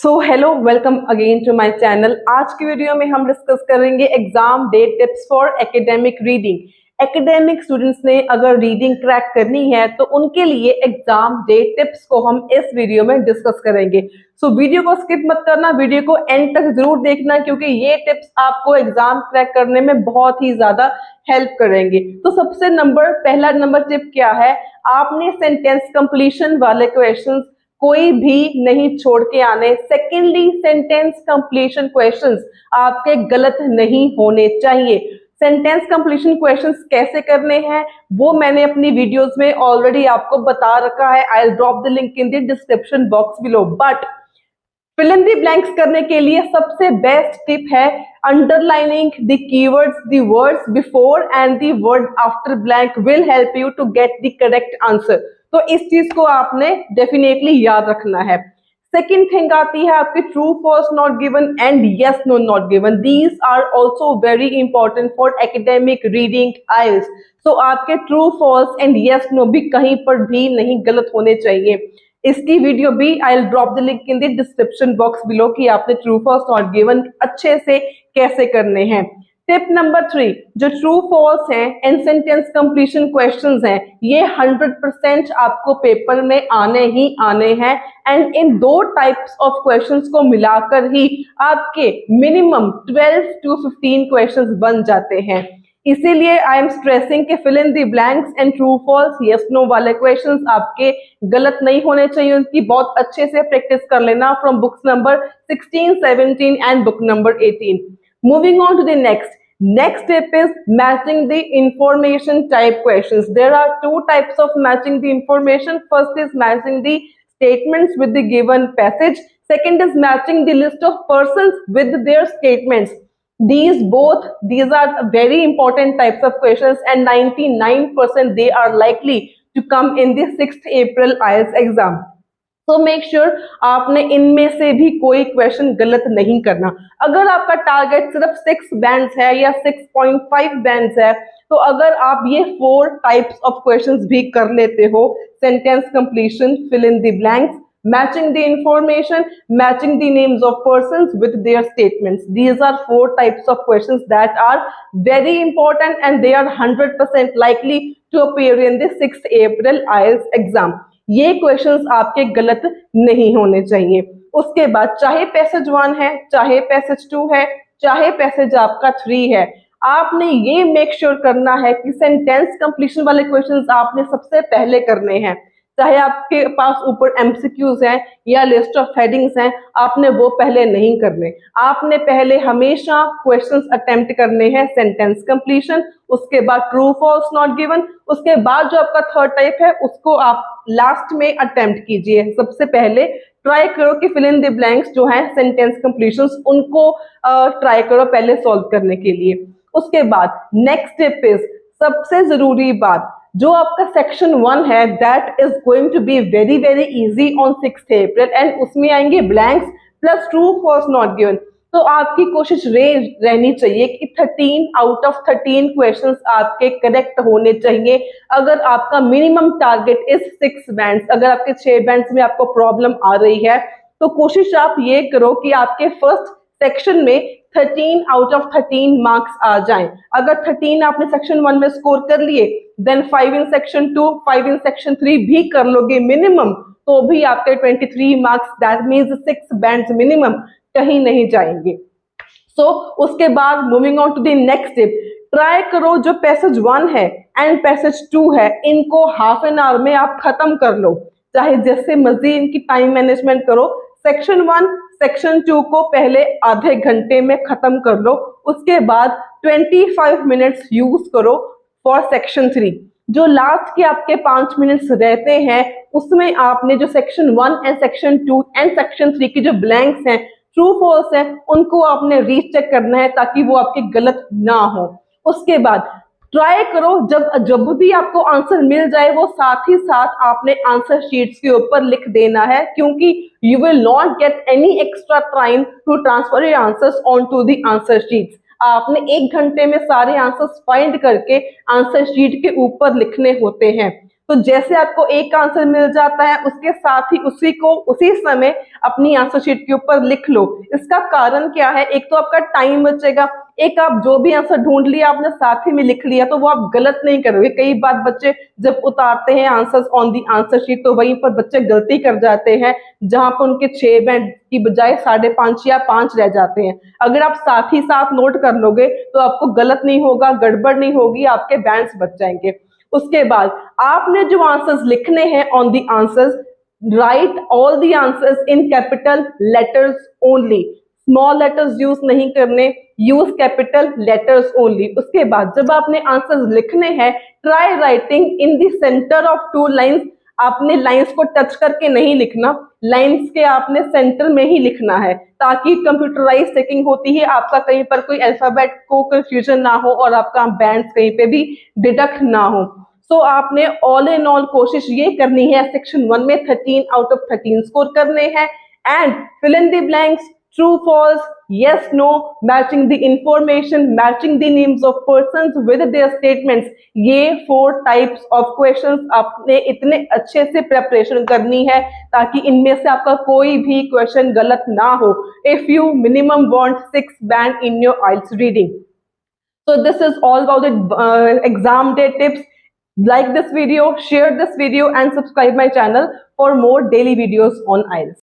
Hello welcome again to my channel. आज की video में हम डिस्कस करेंगे exam day tips for academic reading. Academic students ने अगर रीडिंग क्रैक करनी है तो उनके लिए एग्जाम डे टिप्स को हम इस वीडियो में डिस्कस करेंगे। वीडियो को स्किप मत करना, वीडियो को एंड तक जरूर देखना क्योंकि ये टिप्स आपको एग्जाम क्रैक करने में बहुत ही ज्यादा हेल्प करेंगे। तो सबसे पहला नंबर टिप क्या है, आपने सेंटेंस कंप्लीशन वाले क्वेश्चंस कोई भी नहीं छोड़ के आने। सेकेंडली, सेंटेंस कंप्लीशन क्वेश्चंस आपके गलत नहीं होने चाहिए। सेंटेंस कंप्लीशन क्वेश्चंस कैसे करने हैं वो मैंने अपनी वीडियोस में ऑलरेडी आपको बता रखा है। I will drop the link in the description box below. But fill in the blanks करने के लिए सबसे बेस्ट टिप है underlining the keywords, the words before and the word after blank will help you to get the correct answer. तो इस चीज को आपने डेफिनेटली याद रखना है। सेकेंड थिंग आती है आपकी true false not given and yes no not given. These are also very important for academic reading IELTS. So आपके true false and yes no भी कहीं पर भी नहीं गलत होने चाहिए। इसकी वीडियो भी आई will drop the link in the description box below कि आपने ट्रू फॉल्स नॉट गिवन अच्छे से कैसे करने हैं। टिप नंबर 3, जो ट्रू फॉल्स हैं एंड सेंटेंस कंप्लीशन क्वेश्चंस हैं, ये 100% आपको पेपर में आने ही आने हैं। एंड इन दो टाइप्स ऑफ क्वेश्चंस को मिलाकर ही आपके मिनिमम 12 to 15 क्वेश्चंस बन जाते हैं। इसीलिए आई एम स्ट्रेसिंग कि fill in the blanks and true false yes no वाले क्वेश्चंस आपके गलत नहीं होने चाहिए। उनकी बहुत अच्छे से प्रैक्टिस कर लेना from books number 16, 17 and book number 18। Moving on to the next step is matching the information type questions. There are two types of matching the information. First is matching the statements with the given passage. Second is matching the list of persons with their statements. These are very important types of questions and 99% they are likely to come in the 6th April IELTS exam. तो make sure आपने इनमें से भी कोई question गलत नहीं करना। अगर आपका टारगेट सिर्फ 6 बैंड्स है या 6.5 बैंड्स है तो अगर आप ये 4 टाइप्स ऑफ क्वेश्चंस भी कर लेते हो, sentence completion, fill in the blanks, matching the information, matching the names of persons with their statements. These are 4 types of questions that are very important and they are 100% likely to appear in the 6th April IELTS exam. ये questions आपके गलत नहीं होने चाहिए। उसके बाद चाहे passage 1 है, चाहे पैसेज 2 है, चाहे पैसेज आपका 3 है, आपने ये मेक श्योर करना है कि सेंटेंस कंप्लीशन वाले क्वेश्चंस आपने सबसे पहले करने हैं। चाहे आपके पास ऊपर एमसीक्यूज हैं या लिस्ट ऑफ हेडिंग्स हैं, आपने वो पहले नहीं करने। आपने पहले हमेशा क्वेश्चंस अटेम्प्ट करने हैं सेंटेंस कंप्लीशन, उसके बाद ट्रू फॉल्स नॉट गिवन, उसके बाद जो आपका थर्ड टाइप है उसको आप लास्ट में अटेम्प्ट कीजिए। सबसे पहले ट्राई करो कि फिल इन द ब्लैंक्स जो है सेंटेंस कंप्लीशंस उनको ट्राई करो पहले सॉल्व करने के लिए। उसके बाद नेक्स्ट टिप इज सबसे जरूरी बात, जो आपका सेक्शन 1 है that is going to be very very easy on 6th April and उसमें आएंगे blanks plus true false not given. तो आपकी कोशिश रहनी चाहिए कि 13 आउट ऑफ 13 क्वेश्चंस आपके करेक्ट होने चाहिए। अगर आपका मिनिमम टारगेट इज 6 बैंड्स, अगर आपके 6 बैंड्स में आपको प्रॉब्लम आ रही है तो कोशिश आप ये करो कि आपके फर्स्ट सेक्शन में 13 आउट ऑफ 13 मार्क्स आ जाएं। अगर 13 आपने सेक्शन 1 में स्कोर कर लिए then 5 in section 2, 5 in section 3 भी कर लोगे मिनिमम, तो भी आपके 23 marks that means 6 bands minimum कहीं नहीं जाएंगे। उसके बाद moving on to the next tip, try करो जो पैसेज 1 है एंड पैसेज 2 है इनको हाफ एन आवर में आप खत्म कर लो। चाहे जैसे मर्जी इनकी टाइम मैनेजमेंट करो। सेक्शन 1 सेक्शन 2 को पहले आधे घंटे में खत्म कर लो, उसके बाद 25 मिनट्स यूज करो फॉर सेक्शन 3। जो लास्ट के आपके 5 मिनट्स रहते हैं उसमें आपने जो section 1 and section 2 and section 3 की जो ब्लैंक्स हैं, ट्रू फॉल्स है, उनको आपने रीचेक करना है ताकि वो आपके गलत ना हो। उसके बाद ट्राई करो जब भी आपको आंसर मिल जाए वो साथ ही साथ आपने आंसर शीट्स के ऊपर लिख देना है, क्योंकि you will not get any extra time to transfer your answers on to the answer sheets. आपने 1 घंटे में सारे आंसर्स फाइंड करके आंसर शीट के ऊपर लिखने होते हैं। तो जैसे आपको एक आंसर मिल जाता है, उसके साथ ही उसी को उसी समय अपनी आंसर शीट के ऊपर लिख लो। इसका कारण क्या है, एक तो आपका टाइम बचेगा, एक आप जो भी आंसर ढूंढ लिया आपने साथ ही में लिख लिया तो वो आप गलत नहीं करोगे। कई बार बच्चे जब उतारते हैं answers on the answer sheet तो वहीं पर बच्चे गलती कर जाते हैं, जहां पर उनके 6 बैंड की बजाय 5.5 या 5 रह जाते हैं। अगर आप साथ ही साथ नोट कर लोगे तो आपको गलत नहीं होगा, गड़बड़ नहीं होगी, आपके बैंड्स बच जाएंगे। उसके बाद आपने जो आंसर्स लिखने हैं on the answers, right all the answers in capital letters only. Small letters use नहीं करने, यूज कैपिटल लेटर्स ओनली। उसके बाद जब आपने आंसर्स लिखने हैं, try writing in the centre of 2 lines. आपने लाइंस को टच करके नहीं लिखना, लाइंस के आपने सेंटर में ही लिखना है, ताकि कंप्यूटराइज चेकिंग होती है, आपका कहीं पर कोई अल्फाबेट को कंफ्यूजन ना हो और आपका बैंड्स कहीं पे भी डिडक्ट ना हो। सो आपने ऑल इन ऑल कोशिश ये करनी है सेक्शन 1 में 13 आउट ऑफ 13 स्कोर करने हैं। And fill in the blanks, true false, yes no, matching the information, matching the names of persons with their statements। ये 4 types of questions आपने इतने अच्छे से प्रिपरेशन करनी है ताकि इनमें से आपका कोई भी क्वेश्चन गलत ना हो। If you minimum want 6 band in your IELTS reading, so this is all about the exam day tips. Like this video, share this video and subscribe my channel for more daily videos on IELTS.